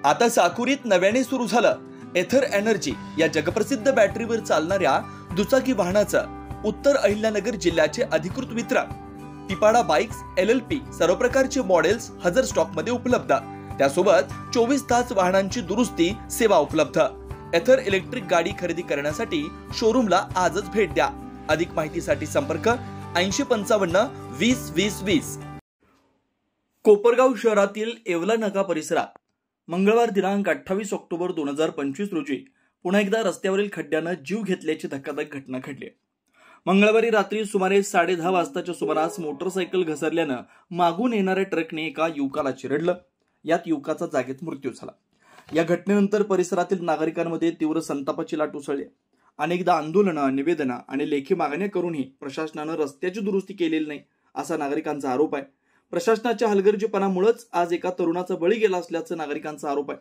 आता साकुरीत नव्याने सुरू झालं एथर एनर्जी या जगप्रसिद्ध बॅटरीवर चालणाऱ्या दुचाकी वाहनाचं उत्तर अहिल्यानगर जिल्ह्याचे अधिकृत वितरण। तिपाडा बाइक्स LLP सर्व प्रकारचे मॉडेल्स हजर स्टॉक मध्ये उपलब्ध, त्यासोबत 24 तास वाहनांची दुरुस्ती सेवा उपलब्ध। एथर इलेक्ट्रिक गाडी खरेदी करण्यासाठी शोरूमला आजच भेट द्या। अधिक माहितीसाठी संपर्क 8055 20 20 20। कोपरगाव शहरातील येवला नाका परिसरात मंगळवार दिनांक 28 ऑक्टोबर 2025 रोजी पुन्हा एकदा रस्त्यावरील खड्ड्यानं जीव घेतल्याची धक्कादायक घटना घडली। मंगळवारी रात्री सुमारे 10:30 वाजताच्या सुमारास मोटरसायकल घसरल्यानं मागून येणाऱ्या ट्रकने एका युवकाला चिरडलं। यात युवकाचा जागेत मृत्यू झाला। या घटनेनंतर परिसरातील नागरिकांमध्ये तीव्र संतापाची लाट उसळली। अनेकदा आंदोलनं, निवेदनं आणि लेखी मागण्या करूनही प्रशासनानं रस्त्याची दुरुस्ती केलेली नाही असा नागरिकांचा आरोप आहे। प्रशासनाच्या हलगर्जीपणामुळेच आज एका तरुणाचा बळी गेला असल्याचं नागरिकांचा आरोप आहे।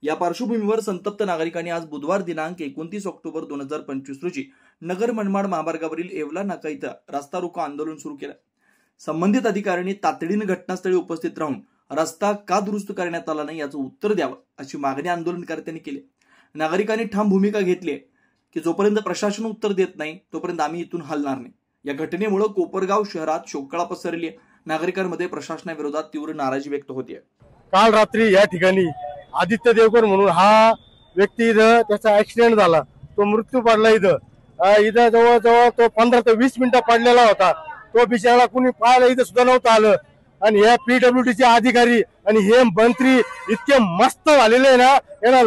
या पार्श्वभूमीवर संतप्त नागरिकांनी आज बुधवार दिनांक 29 ऑक्टोबर 2025 रोजी नगर मनमाड महामार्गावरील येवला नाका इथं रस्ता रोको आंदोलन सुरू केलं। संबंधित अधिकाऱ्यांनी तातडीने घटनास्थळी उपस्थित राहून रस्ता का दुरुस्त करण्यात आला नाही याचं उत्तर द्यावं अशी मागणी आंदोलनकर्त्यांनी केली। नागरिकांनी ठाम भूमिका घेतली की जोपर्यंत प्रशासन उत्तर देत नाही तोपर्यंत आम्ही इथून हलणार नाही। या घटनेमुळे कोपरगाव शहरात शोककळा पसरली आहे। नागरिकांमध्ये प्रशासनाविरोधात तीव्र नाराजी व्यक्त होते। काल रात्री या ठिकाणी आदित्य देवकर म्हणून हा व्यक्ती इथं त्याचा ऍक्सिडेंट झाला, तो मृत्यू पडला। इथं जवळजवळ तो 15 ते 20 मिनिटं पडलेला होता। तो बिचारा कुणी पाहायला इथं सुद्धा नव्हतं आलं। आणि हे PWDचे अधिकारी आणि हे मंत्री इतके मस्त झालेले आहे ना, याला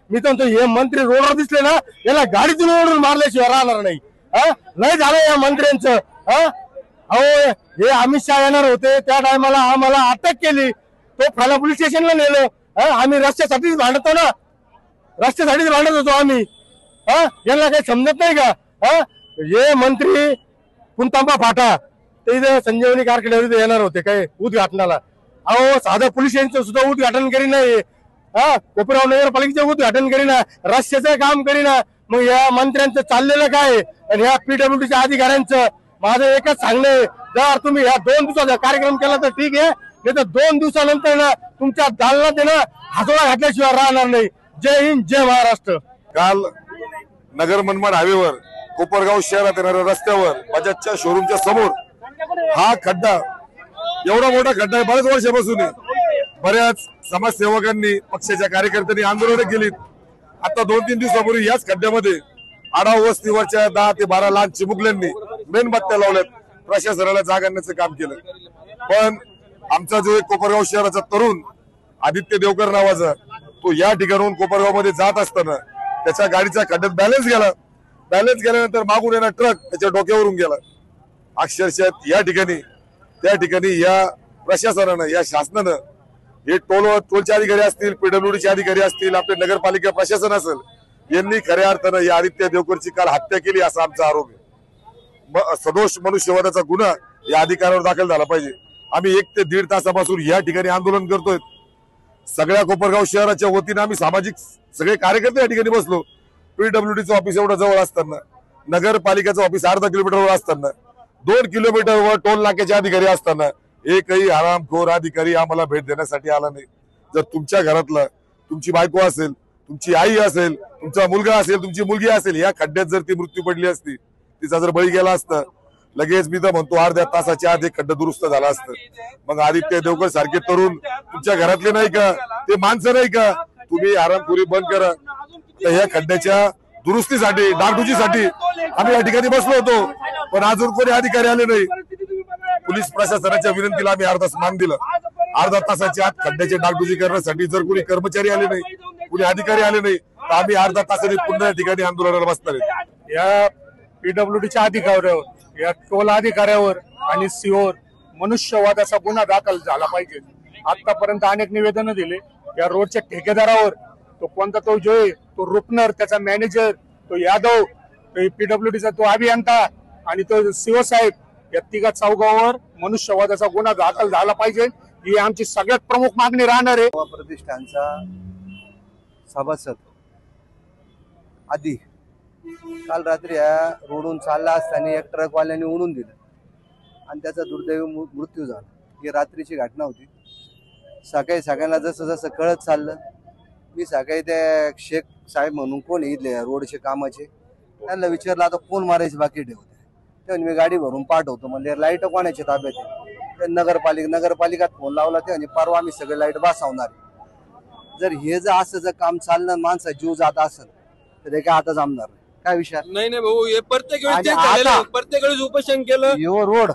मी तर म्हणतो हे मंत्री रोडवर दिसले ना याला गाडीतून ओढून मारल्याशिवाय राहणार नाही। लय झालं या मंत्र्यांचं। अहो हे अमित शहा येणार होते त्या टायमाला आम्हाला अटक केली, तो फाला पोलीस स्टेशनला नेलं। आम्ही रस्त्यासाठीच भांडतो ना, रस्त्यासाठीच भांडत होतो आम्ही। यांना काही समजत नाही का? हे मंत्री पुणतांबा फाटा ते इथं संजीवनी कारखान्यावर येणार होते काय उद्घाटनाला। अहो साधं पोलीस स्टेशनचं सुद्धा उद्घाटन करीना, कोपरगाव नगरपालिकेचं उद्घाटन करीना, रस्त्याचं काम करीना। मग या मंत्र्यांचं चाललेलं काय आणि या PWDच्या अधिकाऱ्यांचं? माझं एकच सांगणं, जर तुम्ही या 2 दिवसाचा कार्यक्रम केला तर ठीक आहे, नाही तर 2 दिवसानंतर ना तुमच्या दालनात ना हातोडा घातल्याशिवाय राहणार नाही। जय हिंद, जय महाराष्ट्र। काल नगर मनमाड हायवेवर कोपरगाव शहरात येणाऱ्या रस्त्यावर बजाजच्या शोरूमच्या समोर हा खड्डा, एवढा मोठा खड्डा आहे, बऱ्याच वर्षापासून आहे। बऱ्याच समाजसेवकांनी, पक्षाच्या कार्यकर्त्यांनी आंदोलनं केलीत। आता 2-3 दिवसापूर्वी याच खड्ड्यामध्ये आढाव वस्तीवरच्या 10 ते 12 लहान चिमुकल्यांनी मेणबत्त्या लावल्यात, प्रशासनाला जाग आणण्याचं काम केलं। पण आमचा जो एक कोपरगाव शहराचा तरुण आदित्य देवकर नावाचा, तो या ठिकाणाहून कोपरगाव मध्ये जात असताना त्याच्या गाडीचा खड्ड्यात बॅलन्स गेला। बॅलन्स गेल्यानंतर मागून येणारा ट्रक त्याच्या डोक्यावरून गेला। अक्षरशः या ठिकाणी या प्रशासनानं, या शासनानं, हे टोलचे अधिकारी असतील, PWDचे अधिकारी असतील, आपले नगरपालिका प्रशासन असेल, यांनी खऱ्या अर्थानं या आदित्य देवकरची काल हत्या केली असा आमचा आरोप आहे। सदोष मनुष्यवधाचा गुन्हा या अधिकाऱ्यावर दाखल झाला पाहिजे। आम्ही 1 ते 1.5 तासापासून या ठिकाणी आंदोलन करतोय। सगळ्या कोपरगाव शहराच्या वतीने आम्ही सामाजिक सगळे कार्यकर्ते या ठिकाणी बसलो। PWDचं ऑफिस एवढं जवळ असताना, नगरपालिकेचं ऑफिस अर्धा किलोमीटरवर असताना, 2 किलोमीटरवर टोल नाक्याचे अधिकारी असताना एकही हरामखोर अधिकारी आम्हाला भेट देण्यासाठी आला नाही। जर तुमच्या घरातला, तुमची बायको असेल, तुमची आई असेल, तुमचा मुलगा असेल, तुमची मुलगी असेल, या खड्ड्यात जर ती मृत्यू पडली असती, तिचा जर बळी गेला असता, लगेच मी तर म्हणतो अर्ध्या तासाच्या आत एक खड्डा दुरुस्त झाला असतं। मग आदित्य देवकर सारखे तरुण तुमच्या घरातले नाही का? ते माणसं नाही का? तुम्ही हरामखोरी बंद करा। तर या खड्ड्याच्या दुरुस्तीसाठी, डागडुजीसाठी आम्ही या ठिकाणी बसलो होतो, पण अजून कोणी अधिकारी आले नाही। पोलीस प्रशासनाच्या विनंतीला आम्ही अर्धा तास मान दिलं। अर्धा तासाच्या आत खड्ड्याची डागडुजी करण्यासाठी जर कोणी कर्मचारी आले नाही, कोणी अधिकारी आले नाही, तर आम्ही अर्धा तासाने पुन्हा या ठिकाणी आंदोलनाला बसणार आहे। या PWDच्या अधिकाऱ्यावर, या टोल अधिकाऱ्यावर आणि सीओवर मनुष्यवधाचा गुन्हा दाखल झाला पाहिजे। आतापर्यंत अनेक निवेदनं दिले। या रोडच्या ठेकेदारावर, तो कोणता तो जो तो रुपनर, त्याचा मॅनेजर, तो यादव, तो PWDचा तो अभियंता आणि तो सीओ साहेब, या 3-4 मनुष्यवधाचा गुन्हा दाखल झाला पाहिजे। ही आमची सगळ्यात प्रमुख मागणी राहणार आहे। प्रतिष्ठानचा सभासद आधी काल रात्री या रोडून चालला असताना एक ट्रकवाल्याने उडून दिलं आणि त्याचा दुर्दैवी मृत्यू झाला। ही रात्रीची घटना होती। सकाळी सगळ्यांना जसं जसं कळत चाललं, मी सकाळी त्या शेख साहेब म्हणून कोण इथले रोडचे कामाचे, त्यांना विचारलं आता कोण मारायचे बाकी ठेवते, तेव्हा मी गाडी भरून पाठवतो म्हणजे लाईट कोणाच्या ताब्यात आहे, ते नगरपालिकात फोन लावला ते म्हणजे परवा आम्ही सगळे लाईट बसवणार. जर हे जर असं जर काम चाललं, माणसा जीव जात असेल तर ते काय आता जमणार नाही. काय विषय नाही भाऊ, हे प्रत्येक वेळेस आणि तेच झालेलं आहे. आता- प्रत्येक वेळेस उपोषण केलं, यो रोड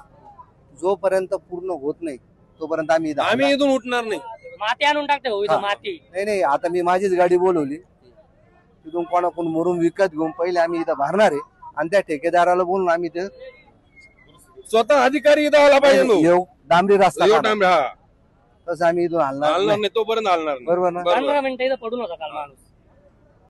जोपर्यंत पूर्ण होत नाही तोपर्यंत आम्ही इथं आम्ही इथून उठणार नाही. माती आणून टाकते भाऊ हा. इथं माती. नाही आता मी माझीच गाडी बोलवली, तिथून कोणाकडून मरून विकत घेऊन पहिले आम्ही इथं भरणार आहे आणि त्या ठेकेदाराला बोलून आम्ही ते स्वतः अधिकारी इथं आला पाहिजे भाऊ. येऊ डांबरी रस्ता एवढा काढा. time, हा. तसं आम्ही इथून हलणार हलणार नाही. नाही तोपर्यंत हलणार नाही. बरोबर ना? बरोबर. 15 मिनिटं इथं पडून होता काल माणूस.